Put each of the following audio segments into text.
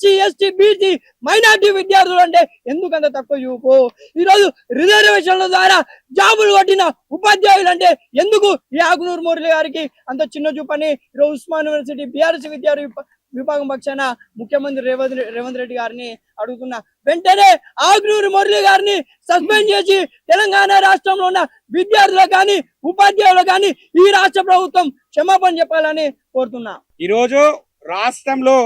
SC ST BC minority విద్యార్థులు అంటే ఎందుకంత తక్కువ చూపు? ఈరోజు రిజర్వేషన్ల ద్వారా జాబులు కొట్టిన ఉపాధ్యాయులు అంటే ఎందుకు ఈ ఆకునూరు మురళి గారికి అంత చిన్న చూపు అని ఈరోజు ఉస్మాన్ యూనివర్సిటీ బీఆర్ఎస్ విద్యార్థి విభాగం పక్షాన ముఖ్యమంత్రి రేవంత్ రెడ్డి గారిని అడుగుతున్నా. వెంటనే ఆకునూరు మురళి గారిని సస్పెండ్ చేసి తెలంగాణ రాష్ట్రంలో ఉన్న విద్యార్థులకు కానీ ఉపాధ్యాయులకు కానీ ఈ రాష్ట్ర ప్రభుత్వం క్షమాపణ చెప్పాలని కోరుతున్నా. ఈరోజు రాష్ట్రంలో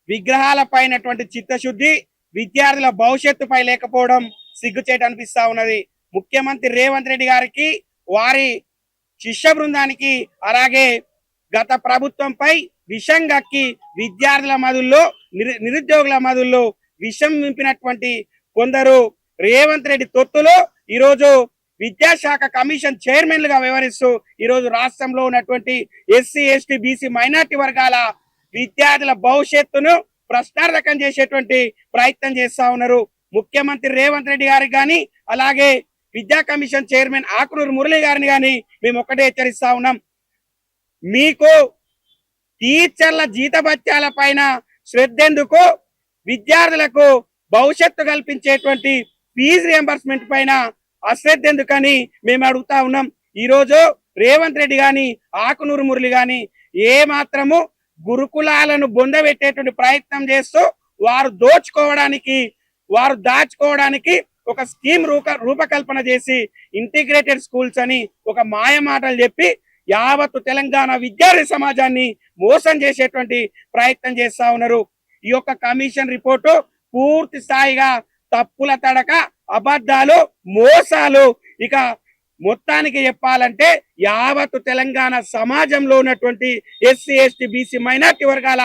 విగ్రహాల పైనటువంటి చిత్తశుద్ధి విద్యార్థుల భవిష్యత్తుపై లేకపోవడం సిగ్గుచేటు అనిపిస్తా ఉన్నది. ముఖ్యమంత్రి రేవంత్ రెడ్డి గారికి, వారి శిష్య బృందానికి, అలాగే గత ప్రభుత్వంపై విషం గక్కి విద్యార్థుల మధుల్లో నిరుద్యోగుల మధుల్లో విషం నింపినటువంటి కొందరు రేవంత్ రెడ్డి తొత్తులు ఈరోజు విద్యాశాఖ కమిషన్ చైర్మన్లుగా వ్యవహరిస్తూ ఈరోజు రాష్ట్రంలో ఉన్నటువంటి ఎస్సీ ఎస్టీ బీసీ మైనార్టీ వర్గాల విద్యార్థుల భవిష్యత్తును ప్రశ్నార్థకం చేసేటువంటి ప్రయత్నం చేస్తా ఉన్నారు. ముఖ్యమంత్రి రేవంత్ రెడ్డి గారికి కానీ, అలాగే విద్యా కమిషన్ చైర్మన్ ఆకునూరు మురళి గారిని కానీ మేము ఒకటే హెచ్చరిస్తా ఉన్నాం. మీకు టీచర్ల జీతభత్యాల పైన శ్రద్ధెందుకు? విద్యార్థులకు భవిష్యత్తు కల్పించేటువంటి ఫీజు రియంబర్స్మెంట్ పైన అశ్రద్ధ ఎందుకని మేము అడుగుతా ఉన్నాం. ఈరోజు రేవంత్ రెడ్డి గాని, ఆకునూరు మురళి గాని ఏ మాత్రము గురుకులాలను బొందబెట్టేటువంటి ప్రయత్నం చేస్తూ వారు దాచుకోవడానికి ఒక స్కీమ్ రూపకల్పన చేసి ఇంటిగ్రేటెడ్ స్కూల్స్ అని ఒక మాయ మాటలు చెప్పి యావత్తు తెలంగాణ విద్యార్థి సమాజాన్ని మోసం చేసేటువంటి ప్రయత్నం చేస్తా ఉన్నారు. ఈ యొక్క కమిషన్ రిపోర్టు పూర్తి స్థాయిగా తప్పుల తడక, అబద్ధాలు, మోసాలు. ఇక మొత్తానికి చెప్పాలంటే యావత్తు తెలంగాణ సమాజంలో ఉన్నటువంటి ఎస్సీ ఎస్టీ బీసీ మైనార్టీ వర్గాల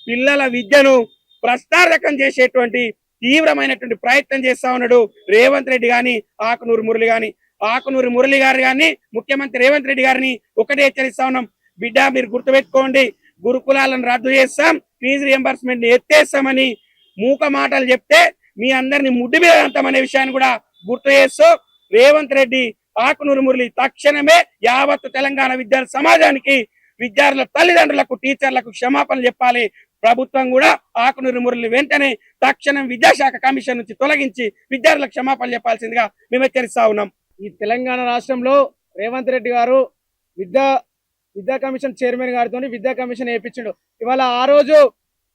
పిల్లల విద్యను ప్రశ్నార్థకం చేసేటువంటి తీవ్రమైనటువంటి ప్రయత్నం చేస్తా ఉన్నాడు రేవంత్ రెడ్డి గాని, ఆకునూరు మురళి గాని. ఆకునూరు మురళి గారు గాని, ముఖ్యమంత్రి రేవంత్ రెడ్డి గారిని ఒకటే హెచ్చరిస్తా ఉన్నాం. బిడ్డ, మీరు గుర్తుపెట్టుకోండి, గురుకులాలను రద్దు చేస్తాం, ఫీజు రియంబర్స్మెంట్ ఎత్తేస్తామని మూక మాటలు చెప్తే మీ అందరినీ ముడ్డి మీద అంతమనే విషయాన్ని కూడా గుర్తు చేస్తూ రేవంత్ రెడ్డి, ఆకునూరు మురళి తక్షణమే యావత్తు తెలంగాణ విద్యార్థి సమాజానికి, విద్యార్థుల తల్లిదండ్రులకు, టీచర్లకు క్షమాపణ చెప్పాలి. ప్రభుత్వం కూడా ఆకునూరు మురళి వెంటనే తక్షణం విద్యాశాఖ కమిషన్ నుంచి తొలగించి విద్యార్థులకు క్షమాపణ చెప్పాల్సిందిగా మేము హెచ్చరిస్తా ఉన్నాం. ఈ తెలంగాణ రాష్ట్రంలో రేవంత్ రెడ్డి గారు విద్యా కమిషన్ చైర్మన్ గారితో విద్యా కమిషన్ వేయించిండు. ఇవాళ ఆ రోజు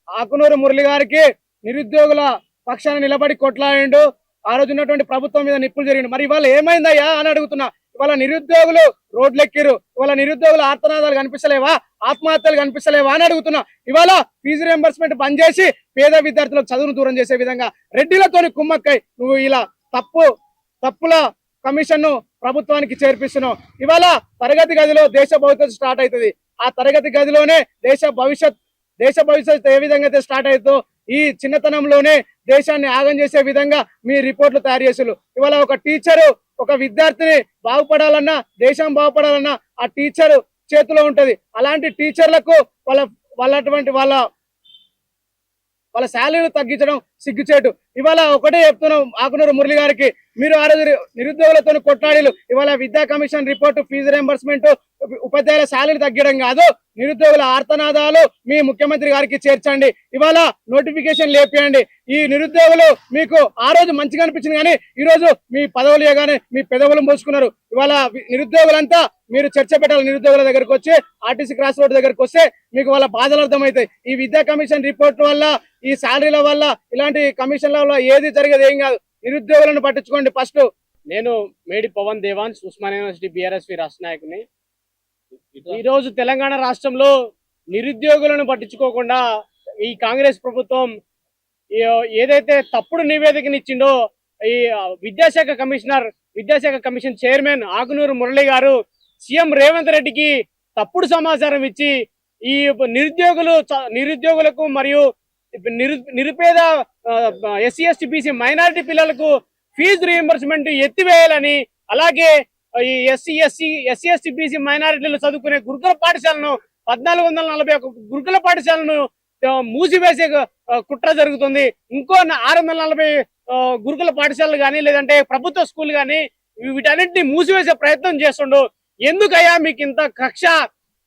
ఆకునూరు మురళి గారికి నిరుద్యోగుల పక్షాన నిలబడి కొట్లాడిండు. ఆ రోజు ఉన్నటువంటి ప్రభుత్వం మీద నిప్పులు జరిగిండు. మరి ఇవాళ ఏమైందయ్యా అని అడుగుతున్నా. ఇవాళ నిరుద్యోగులు రోడ్లెక్కిరు. ఇవాళ నిరుద్యోగుల ఆర్తనాదాలు కనిపిస్తలేవా, ఆత్మహత్యలు కనిపిస్తలేవా అని అడుగుతున్నా. ఇవాళ ఫీజు రియంబర్స్మెంట్ బంద్ చేసి పేద విద్యార్థులకు చదువును దూరం చేసే విధంగా రెడ్డిలతోని కుమ్మక్కై నువ్వు ఇలా తప్పుల కమిషన్ ను ప్రభుత్వానికి చేర్పిస్తున్నావు. ఇవాళ తరగతి గదిలో దేశ భవిష్యత్తు స్టార్ట్ అవుతుంది. ఆ తరగతి గదిలోనే దేశ భవిష్యత్ ఏ విధంగా అయితే స్టార్ట్ అవుతుందో ఈ చిన్నతనంలోనే దేశాన్ని ఆగం చేసే విధంగా మీ రిపోర్ట్లు తయారు చేసారు. ఇవాళ ఒక టీచరు, ఒక విద్యార్థిని బాగుపడాలన్నా, దేశం బాగుపడాలన్నా ఆ టీచరు చేతిలో ఉంటది. అలాంటి టీచర్లకు వాళ్ళ శాలరీలు తగ్గించడం సిగ్గుచేటు. ఇవాళ ఒకటే చెప్తున్నాం ఆకునూరు మురళి గారికి, మీరు ఆ రోజు నిరుద్యోగులతో కొట్లాడిలు. ఇవాళ విద్యా కమిషన్ రిపోర్టు, ఫీజు రియంబర్స్మెంట్, ఉపాధ్యాయుల శాలరీ తగ్గడం కాదు, నిరుద్యోగుల ఆర్తనాదాలు మీ ముఖ్యమంత్రి గారికి చేర్చండి. ఇవాళ నోటిఫికేషన్ లేపియండి. ఈ నిరుద్యోగులు మీకు ఆ రోజు మంచిగా అనిపించింది, కానీ ఈ రోజు మీ పదవులు ఇవ్వగానే మీ పెదవులు మోసుకున్నారు. ఇవాళ నిరుద్యోగులంతా మీరు చర్చ పెట్టాలి. నిరుద్యోగుల దగ్గరకు వచ్చి, ఆర్టీసీ క్రాస్ రోడ్ దగ్గరకు వస్తే మీకు వాళ్ళ బాధలు అర్థమవుతాయి. ఈ విద్యా కమిషన్ రిపోర్ట్ వల్ల, ఈ శాలరీల వల్ల, ఇలాంటి కమిషన్ల వల్ల ఏది జరిగేది ఏం కాదు. నిరుద్యోగులను పట్టించుకోండి. ఫస్ట్ నేను మేడి పవన్ దేవాన్స్, ఉస్మాన్ యూనివర్సిటీ బీఆర్ఎస్వి రాష్ట్ర నాయకుని. ఈ రోజు తెలంగాణ రాష్ట్రంలో నిరుద్యోగులను పట్టించుకోకుండా ఈ కాంగ్రెస్ ప్రభుత్వం ఏదైతే తప్పుడు నివేదికనిచ్చిండో, ఈ విద్యాశాఖ కమిషన్ చైర్మన్ ఆకునూరు మురళి గారు సీఎం రేవంత్ రెడ్డికి తప్పుడు సమాచారం ఇచ్చి ఈ నిరుద్యోగులకు మరియు నిరుపేద ఎస్సీ ఎస్టీ బీసీ మైనారిటీ పిల్లలకు ఫీజు రియంబర్స్మెంట్ ఎత్తివేయాలని, అలాగే ఈ ఎస్సీ ఎస్టీ బీసీ మైనారిటీలు చదువుకునే గురుకుల పాఠశాలను 1441 గురుకుల పాఠశాలను మూసివేసే కుట్ర జరుగుతుంది. ఇంకో 640 గురుకుల పాఠశాలలు కానీ, లేదంటే ప్రభుత్వ స్కూల్ కానీ, వీటన్నిటిని మూసివేసే ప్రయత్నం చేస్తుండు. ఎందుకయ్యా మీకు ఇంత కక్ష?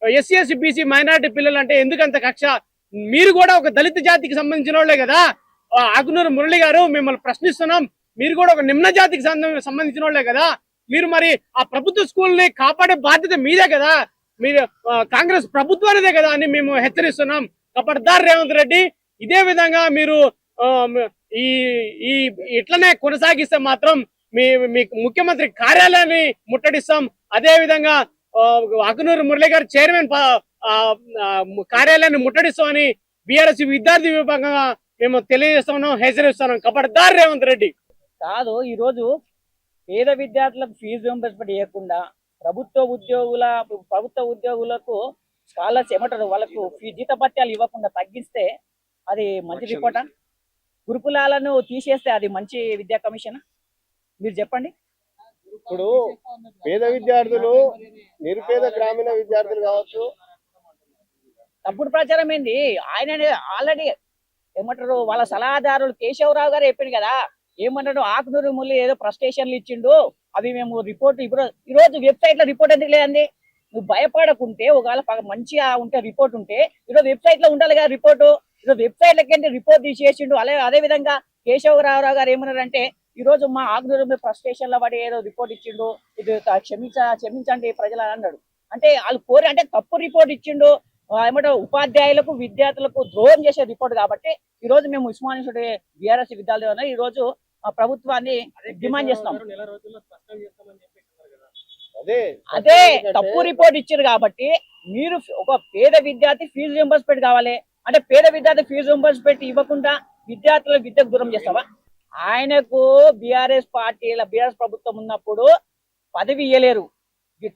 ఎస్సీ ఎస్టీ బీసీ మైనారిటీ పిల్లలు అంటే ఎందుకంత కక్ష? మీరు కూడా ఒక దళిత జాతికి సంబంధించిన వాళ్ళే కదా. ఆకునూరు మురళి గారు, మిమ్మల్ని ప్రశ్నిస్తున్నాం. మీరు కూడా ఒక నిమ్న జాతికి సంబంధించిన వాళ్ళే కదా. మీరు మరి ఆ ప్రభుత్వ స్కూల్ని కాపాడే బాధ్యత మీదే కదా. మీరు కాంగ్రెస్ ప్రభుత్వానిదే కదా అని మేము హెచ్చరిస్తున్నాం. ఖబర్దార్ రేవంత్ రెడ్డి, ఇదే విధంగా మీరు ఈ ఈ ఇట్లనే కొనసాగిస్తే మాత్రం మీ ముఖ్యమంత్రి కార్యాలయాన్ని ముట్టడిస్తాం. అదే విధంగా ఆకునూరు మురళి గారు చైర్మన్ కార్యాలయాన్ని ముట్టడిస్తామని బీఆర్ఎస్ విద్యార్థి విభాగంగా మేము తెలియజేస్తున్నాం, హెచ్చరిస్తున్నాం. ఖబర్దార్ రేవంత్ రెడ్డి. కాదు, ఈరోజు పేద విద్యార్థులకు ఫీజు రింబర్స్మెంట్ ఇవ్వకుండా ప్రభుత్వ ఉద్యోగులకు స్కాలర్స్ ఏమంటారు వాళ్ళకు జీతభత్యాలు ఇవ్వకుండా తగ్గిస్తే అది మంచి రిపోర్టా? గురుకులాలను తీసేస్తే అది మంచి విద్యా కమిషన్? మీరు చెప్పండి. ఇప్పుడు పేద విద్యార్థులు, నిరుపేద గ్రామీణ విద్యార్థులు కావచ్చు. తప్పుడు ప్రచారం ఏంది? ఆయన ఆల్రెడీ ఏమంటారు వాళ్ళ సలహాదారులు కేశవరావు గారు చెప్పిండు కదా, ఏమన్నాడు, ఆకునూరు మురళి ఏదో ప్రస్టేషన్లు ఇచ్చిండు, అవి మేము రిపోర్ట్ ఇప్పుడు ఈరోజు వెబ్సైట్ లో రిపోర్ట్ ఎందుకు లేదండి? నువ్వు భయపడకుంటే ఒకవేళ మంచిగా ఉంటే రిపోర్ట్ ఉంటే ఈరోజు వెబ్సైట్ లో ఉండాలి కదా రిపోర్టు. ఈరోజు వెబ్సైట్ లకి రిపోర్ట్ తీసేసిండు. అదే విధంగా కేశవరావు గారు ఏమన్నారంటే, ఈ రోజు మా ఆకునూరు ఫ్రస్ట్రేషన్ లో పడి ఏదో రిపోర్ట్ ఇచ్చిండు, ఇది క్షమించండి ప్రజలు అన్నాడు. అంటే వాళ్ళు కోరి అంటే తప్పు రిపోర్ట్ ఇచ్చిండు. ఏమంటారు ఉపాధ్యాయులకు విద్యార్థులకు ద్రోహం చేసే రిపోర్ట్. కాబట్టి ఈ రోజు మేము ఉస్మానియా బీఆర్ఎస్ విద్యార్థులు ఈ రోజు ప్రభుత్వాన్ని డిమాండ్ చేస్తాం. అదే తప్పు రిపోర్ట్ ఇచ్చారు కాబట్టి మీరు ఒక పేద విద్యార్థి ఫీజు రింబర్స్మెంట్ కావాలి అంటే పేద విద్యార్థి ఫీజు రింబర్స్మెంట్ ఇవ్వకుండా విద్యార్థుల విద్యకు దూరం చేస్తావా? ఆయనకు బీఆర్ఎస్ ప్రభుత్వం ఉన్నప్పుడు పదవి ఇయ్యలేరు.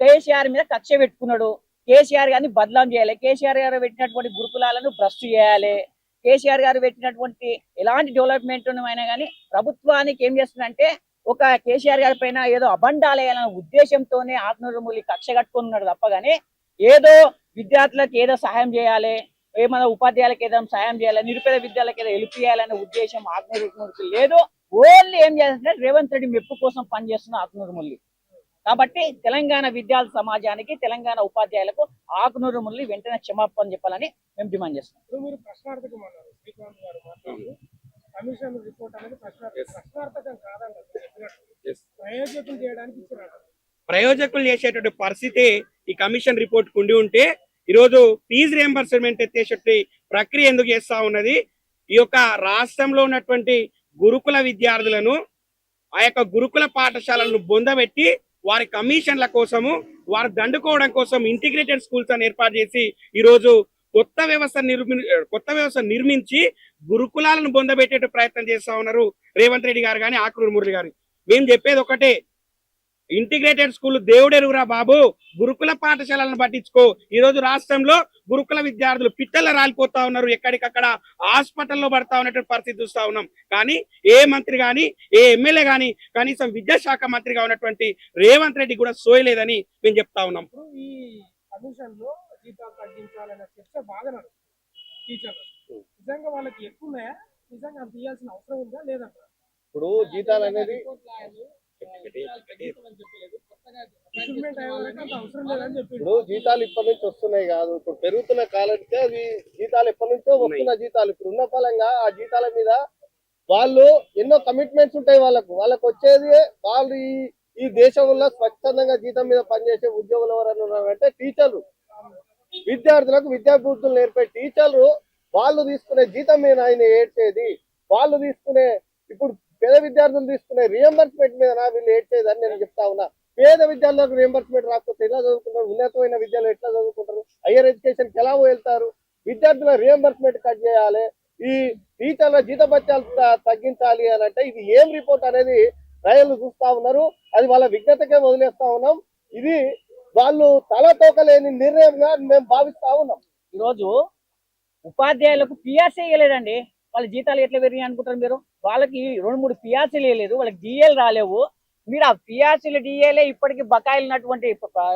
కేసీఆర్ మీద కక్ష పెట్టుకున్నాడు. కేసీఆర్ గారిని బదలాం చేయాలి. కేసీఆర్ గారు పెట్టినటువంటి గురుకులాలను భ్రష్టు చేయాలి. కేసీఆర్ గారు పెట్టినటువంటి ఎలాంటి డెవలప్మెంట్ అయినా కానీ ప్రభుత్వానికి ఏం చేస్తుందంటే ఒక కేసీఆర్ గారి పైన ఏదో అబండాలేయాలనే ఉద్దేశంతోనే ఆకునూరు మురళి కక్ష కట్టుకుని ఉన్నాడు తప్ప కానీ ఏదో విద్యార్థులకు ఏదో సహాయం చేయాలి, ఏమైనా ఉపాధ్యాయులకు ఏదో సహాయం చేయాలి, నిరుపేద విద్యార్థులకు ఏదో హెల్ప్ చేయాలనే ఉద్దేశం ఆకునూరు మురళి లేదు. ఓన్లీ ఏం చేస్తుంటే రేవంత్ రెడ్డి మెప్పు కోసం పనిచేస్తున్న ఆకునూరు మురళి. కాబట్టి తెలంగాణ విద్యార్థి సమాజానికి, తెలంగాణ ఉపాధ్యాయులకు ఆకునూరు మురళి వెంటనే క్షమాపణ చెప్పాలని మేము డిమాండ్ చేస్తున్నాం. మీరు ప్రశ్నార్థకం అన్నారు, శ్రీకాంత్ గారు మాట్లాడుతూ కమిషన్ రిపోర్ట్ అనేది ప్రశ్నార్థకం కాదండి, ప్రయోజకులు చేయడానికి ఇచ్చినారు. ప్రయోజకులు చేసేటువంటి పరిస్థితి ఈ కమిషన్ రిపోర్ట్ ఉండి ఉంటే ఈరోజు ఫీజు రియంబర్స్మెంట్ ఎత్తేసేటి ప్రక్రియ ఎందుకు చేస్తా ఉన్నది? ఈ యొక్క రాష్ట్రంలో ఉన్నటువంటి గురుకుల విద్యార్థులను, ఆ యొక్క గురుకుల పాఠశాలలను బొందబెట్టి వారి కమిషన్ల కోసము, వారు దండుకోవడం కోసం ఇంటిగ్రేటెడ్ స్కూల్స్ అని ఏర్పాటు చేసి ఈరోజు కొత్త వ్యవస్థ నిర్మించి గురుకులాలను బొందబెట్టే ప్రయత్నం చేస్తా ఉన్నారు రేవంత్ రెడ్డి గారు కానీ ఆకునూరు మురళి గారు. మేము చెప్పేది ఒకటే, ఇంటిగ్రేటెడ్ స్కూల్ దేవుడెరువురా బాబు, గురుకుల పాఠశాలను పట్టించుకో. ఈ రోజు రాష్ట్రంలో గురుకుల విద్యార్థులు పిట్టల రాలిపోతా ఉన్నారు, ఎక్కడికక్కడ హాస్పిటల్లో పడతా ఉన్నటువంటి పరిస్థితి చూస్తా ఉన్నాం. కానీ ఏ మంత్రి గాని, ఏ ఎమ్మెల్యే గాని, కనీసం విద్యాశాఖ మంత్రిగా ఉన్నటువంటి రేవంత్ రెడ్డి కూడా సోయలేదని మేము చెప్తా ఉన్నాం. ఈ కమిషన్ లో జీతాలు తగ్గించాలనే చర్చ బాగా నడుస్తుంది టీచర్లు. నిజంగా వాళ్ళకి ఎక్కువ ఉన్నాయా? నిజంగా అంత ఇవ్వాల్సిన అవసరం ఉందా లేదంటారా? ఇప్పుడు జీతాలు అనేది ఇప్పుడు జీతాలు ఇప్పటి నుంచి వస్తున్నాయి కాదు, ఇప్పుడు పెరుగుతున్న కాలంటే అది జీతాలు ఎప్పటి నుంచో వస్తున్న జీతాలు. ఇప్పుడు ఉన్న ఫలంగా ఆ జీతాల మీద వాళ్ళు ఎన్నో కమిట్మెంట్స్ ఉంటాయి. వాళ్ళకు వచ్చేది వాళ్ళు ఈ దేశంలో స్వచ్ఛందంగా జీతం మీద పనిచేసే ఉద్యోగులు ఎవరైనా ఉన్నారంటే టీచర్లు. విద్యార్థులకు విద్యాబుద్ధులు నేర్పే టీచర్లు వాళ్ళు తీసుకునే జీతం మీద ఆయన ఏడ్చేది, వాళ్ళు తీసుకునే ఇప్పుడు పేద విద్యార్థులు తీసుకునే రియంబర్స్మెంట్ మీద వీళ్ళు ఏడ్చేది అని నేను చెప్తా ఉన్నా. పేద విద్యార్థులకు రియంబర్స్మెంట్ రాకపోతే ఎలా చదువుకుంటారు? ఉన్నతమైన విద్యలో ఎట్లా చదువుకుంటారు? హయ్యర్ ఎడ్యుకేషన్కి ఎలా వెళ్తారు? విద్యార్థుల రియంబర్స్మెంట్ కట్ చేయాలి, ఈ టీచర్ల జీతభత్యాలు తగ్గించాలి అని అంటే ఇది ఏం రిపోర్ట్ అనేది ప్రజలు చూస్తా ఉన్నారు. అది వాళ్ళ విజ్ఞతకే వదిలేస్తా ఉన్నాం. ఇది వాళ్ళు తలతోకలేని నిర్ణయంగా మేము భావిస్తా ఉన్నాం. ఈరోజు ఉపాధ్యాయులకు పిఆర్సీ ఇవ్వలేదండి. వాళ్ళ జీతాలు ఎట్లా పెరిగాయి అనుకుంటారు మీరు? వాళ్ళకి 2-3 పిఆర్సీలు ఇవ్వలేదు, వాళ్ళకి డిఏలు రాలేవు. మీరు ఆ పిఆర్సీలు డిఏలే ఇప్పటికీ బకాయిలు ఉన్నటువంటి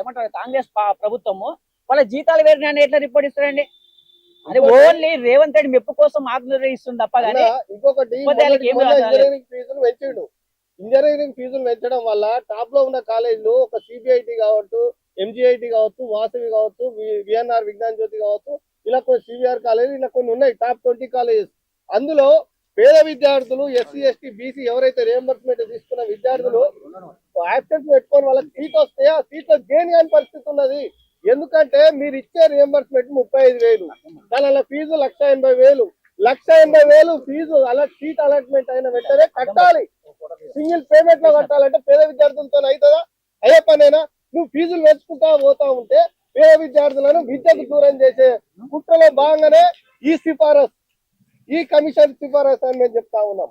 ఏమంటారు కాంగ్రెస్ ప్రభుత్వము వాళ్ళ జీతాలు పెరిగినాయని ఎట్లా రిపోర్ట్ ఇస్తారండి? అది ఓన్లీ రేవంత్ రెడ్డి మెప్పు కోసం ఆగ్రహం ఇస్తుంది తప్ప కానీ ఇంకొకటి ఇంజనీరింగ్ ఫీజులు పెంచడం వల్ల టాప్ లో ఉన్న కాలేజీలు ఒక సిబిఐటి కావచ్చు, ఎంజిఐటి కావచ్చు, వాసవి కావచ్చు, విఎన్ఆర్ విజ్ఞాన్ జ్యోతి కావచ్చు, ఇలా కొన్ని సివిఆర్ కాలేజ్ ఇలా కొన్ని ఉన్నాయి టాప్ 20 కాలేజెస్. అందులో పేద విద్యార్థులు ఎస్సీ ఎస్టీ బీసీ ఎవరైతే రియంబర్స్మెంట్ తీసుకున్న విద్యార్థులు యాబ్సెంట్ పెట్టుకొని వాళ్ళకి సీట్ వస్తే ఆ సీట్లో గెయిన్ కాని పరిస్థితి ఉన్నది. ఎందుకంటే మీరు ఇచ్చే రియంబర్స్మెంట్ 35,000, కానీ అలా ఫీజు 1,80,000. 1,80,000 ఫీజు అలా సీట్ అలాట్మెంట్ అయిన వెంటనే కట్టాలి. సింగిల్ పేమెంట్ లో కట్టాలంటే పేద విద్యార్థులతో అవుతుందా? అయ్యే పనేనా? నువ్వు ఫీజులు వేసుకుంటా పోతా ఉంటే పేద విద్యార్థులను విద్యకు దూరం చేసే కుట్రలో భాగంగానే ఈ కమిషన్ సిఫారసు అని మేము చెప్తా ఉన్నాం.